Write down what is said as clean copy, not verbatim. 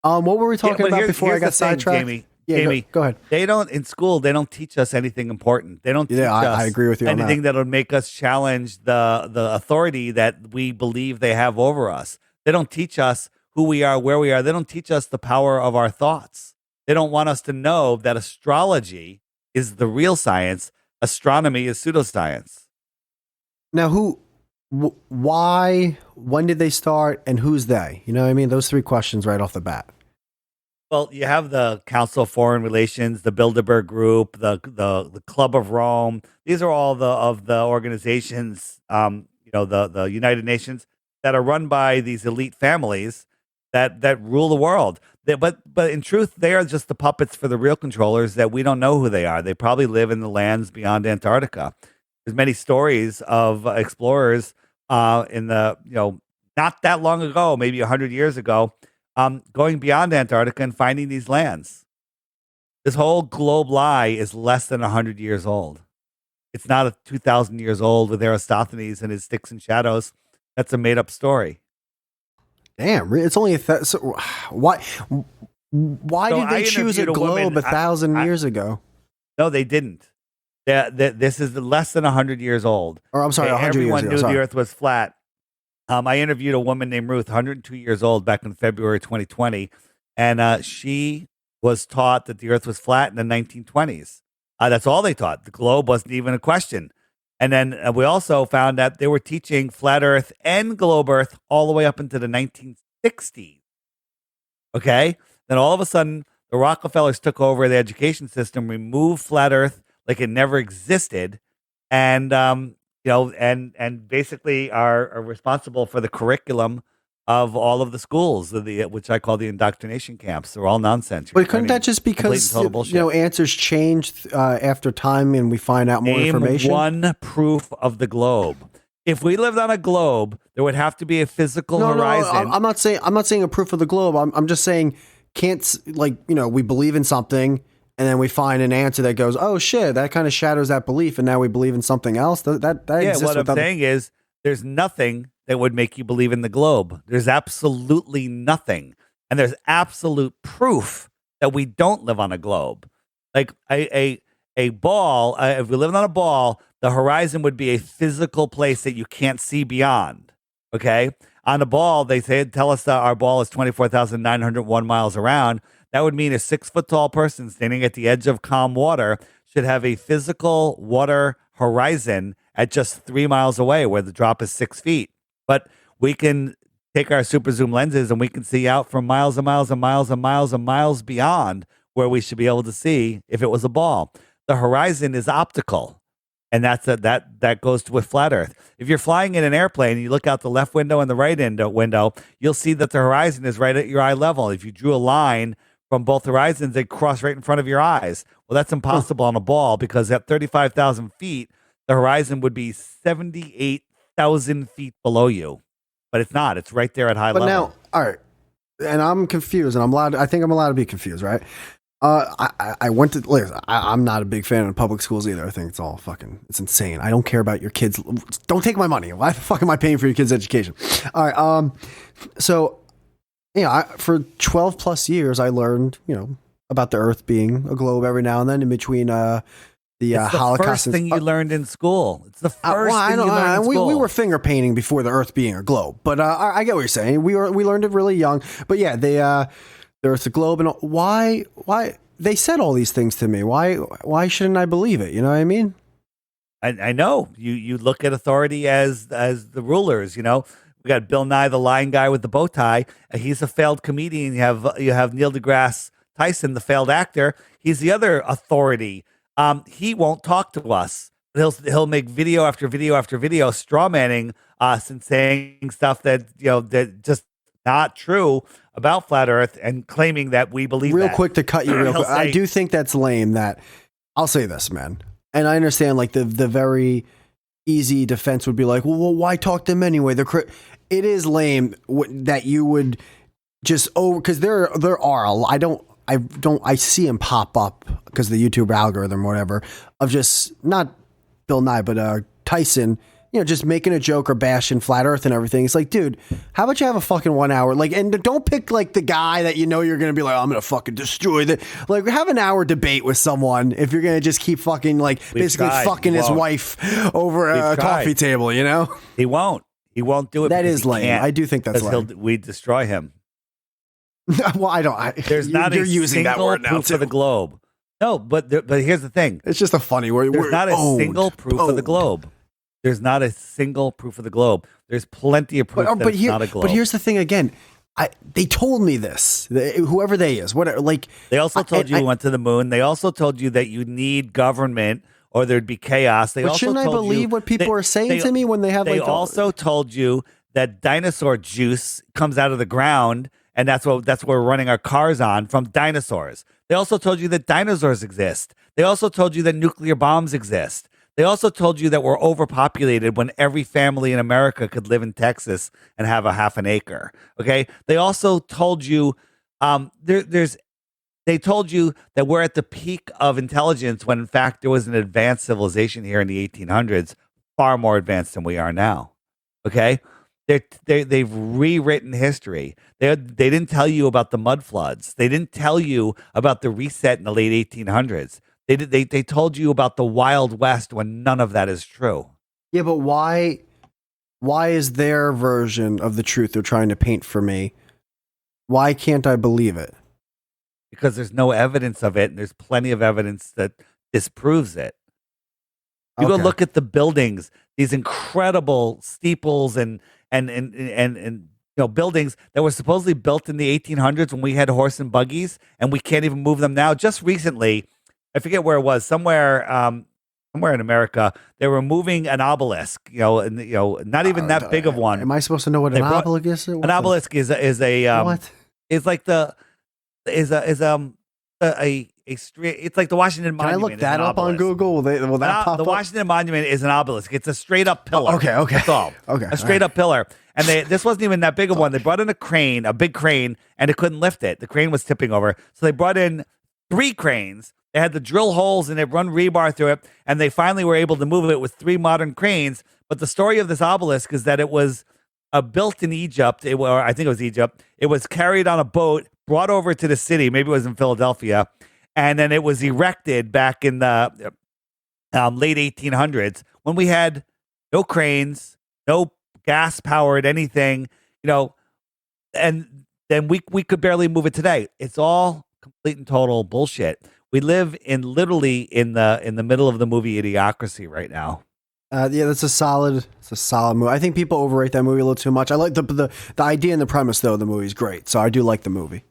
What were we talking about before I got sidetracked? Jamie, Yeah, Jamie, go ahead. they don't in school. They don't teach us anything important. They don't teach us I agree with you on anything that. that'll make us challenge the authority that we believe they have over us. They don't teach us who we are, where we are. They don't teach us the power of our thoughts. They don't want us to know that astrology is the real science. Astronomy is pseudoscience. Now, why, when did they start, and who's they? You know what I mean? Those three questions right off the bat. Well, you have the Council of Foreign Relations, the Bilderberg Group, the Club of Rome. These are all of the organizations, the United Nations that are run by these elite families that rule the world. But in truth, they are just the puppets for the real controllers that we don't know who they are. They probably live in the lands beyond Antarctica. There's many stories of explorers in the not that long ago, maybe 100 years ago, going beyond Antarctica and finding these lands. This whole globe lie is less than 100 years old. It's not 2,000 years old with Aristophanes and his sticks and shadows. That's a made-up story. Damn, it's only so why did they choose a globe 1,000 years ago? No, they didn't. This is less than 100 years old. Or I'm sorry, 100 years ago. Everyone knew the Earth was flat. I interviewed a woman named Ruth, 102 years old, back in February 2020, and she was taught that the Earth was flat in the 1920s. That's all they taught. The globe wasn't even a question. And then we also found that they were teaching flat Earth and globe Earth all the way up into the 1960s. Okay? Then all of a sudden, the Rockefellers took over the education system, removed flat Earth like it never existed, and basically are responsible for the curriculum of all of the schools, which I call the indoctrination camps. They're all nonsense. But couldn't that just because answers change after time and we find out more information? One proof of the globe. If we lived on a globe, there would have to be a physical horizon. No, I'm not saying a proof of the globe. I'm just saying we believe in something. And then we find an answer that goes, oh shit, that kind of shatters that belief, and now we believe in something else. That exists. What I'm saying is, there's nothing that would make you believe in the globe. There's absolutely nothing, and there's absolute proof that we don't live on a globe. Like a ball, if we lived on a ball, the horizon would be a physical place that you can't see beyond. Okay, on a ball, tell us that our ball is 24,901 miles around. That would mean a 6-foot-tall person standing at the edge of calm water should have a physical water horizon at just 3 miles away, where the drop is 6 feet. But we can take our super zoom lenses and we can see out from miles and miles and miles and miles and miles beyond where we should be able to see if it was a ball. The horizon is optical, and that goes with flat Earth. If you're flying in an airplane and you look out the left window and the right window, you'll see that the horizon is right at your eye level. If you drew a line from both horizons, they cross right in front of your eyes. Well, that's impossible on a ball, because at 35,000 feet, the horizon would be 78,000 feet below you. But it's not. It's right there at high level. But now, all right, and I'm confused, and I think I'm allowed to be confused, right? I went to, listen, I'm not a big fan of public schools either. I think it's insane. I don't care about your kids. Don't take my money. Why the fuck am I paying for your kids' education? All right, so... for 12 plus years, I learned, about the Earth being a globe every now and then in between the Holocaust. First thing you learned in school. It's the first thing you learned in school. We were finger painting before the Earth being a globe, but I get what you're saying. We learned it really young, but yeah, the Earth's a globe, and why they said all these things to me. Why shouldn't I believe it? You know what I mean? I know you look at authority as the rulers. We got Bill Nye, the lying guy with the bow tie. He's a failed comedian. You have Neil deGrasse Tyson, the failed actor. He's the other authority. He won't talk to us. He'll make video after video after video, straw manning us and saying stuff that just not true about flat Earth, and claiming that we believe. Real quick to cut you real quick. I do think that's lame. That I'll say this, man, and I understand like the very easy defense would be like, well, why talk to them anyway? It is lame that you would just because there are I see them pop up because of the YouTube algorithm or whatever of just not Bill Nye but Tyson just making a joke or bashing flat Earth and everything. It's like, dude, how about you have a fucking 1 hour? Like, and don't pick like the guy that you're going to be like, I'm going to fucking destroy the. Like, have an hour debate with someone if you're going to just keep fucking like basically fucking his wife over a coffee table. He won't. He won't do it. That is lame. I do think that's lame. We destroy him. Well, I don't. There's not you're a using that single word now proof too. of the globe. No, but here's the thing. It's just a funny word. There's not a single proof of the globe. There's not a single proof of the globe. There's plenty of proof that it's not a globe. But here's the thing again. They told me this. Whoever they is, whatever. Like they also told you we went to the moon. They also told you that you need government or there'd be chaos. But shouldn't I believe what people are saying to me when they have? They also told you that dinosaur juice comes out of the ground. And that's what we're running our cars on from dinosaurs. They also told you that dinosaurs exist. They also told you that nuclear bombs exist. They also told you that we're overpopulated when every family in America could live in Texas and have a half an acre. Okay. They also told you they told you that we're at the peak of intelligence when in fact there was an advanced civilization here in the 1800s, far more advanced than we are now. Okay. They've rewritten history. They didn't tell you about the mud floods. They didn't tell you about the reset in the late 1800s. They told you about the Wild West when none of that is true. Yeah, but why is their version of the truth they're trying to paint for me? Why can't I believe it? Because there's no evidence of it, and there's plenty of evidence that disproves it. You go look at the buildings, these incredible steeples and buildings that were supposedly built in the 1800s when we had horse and buggies, and we can't even move them now. Just recently, I forget where it was, somewhere in America, they were moving an obelisk. Not even that big of one. Am I supposed to know what an obelisk is? An obelisk is a what? It's like a street. It's like the Washington Monument. Can I look that up on Google? Will that pop up? The Washington Monument is an obelisk. It's a straight up pillar. Okay. That's all. Okay. A straight up pillar. And this wasn't even that big of one. They brought in a big crane, and it couldn't lift it. The crane was tipping over. So they brought in 3 cranes. They had to drill holes and they run rebar through it. And they finally were able to move it with 3 modern cranes. But the story of this obelisk is that it was built in Egypt. Or I think it was Egypt. It was carried on a boat, brought over to the city. Maybe it was in Philadelphia. And then it was erected back in the late 1800s when we had no cranes, no gas-powered anything, and then we could barely move it today. It's all complete and total bullshit. We live literally in the middle of the movie Idiocracy right now. Yeah, that's a solid movie. I think people overrate that movie a little too much. I like the idea and the premise though. The movie's great, so I do like the movie.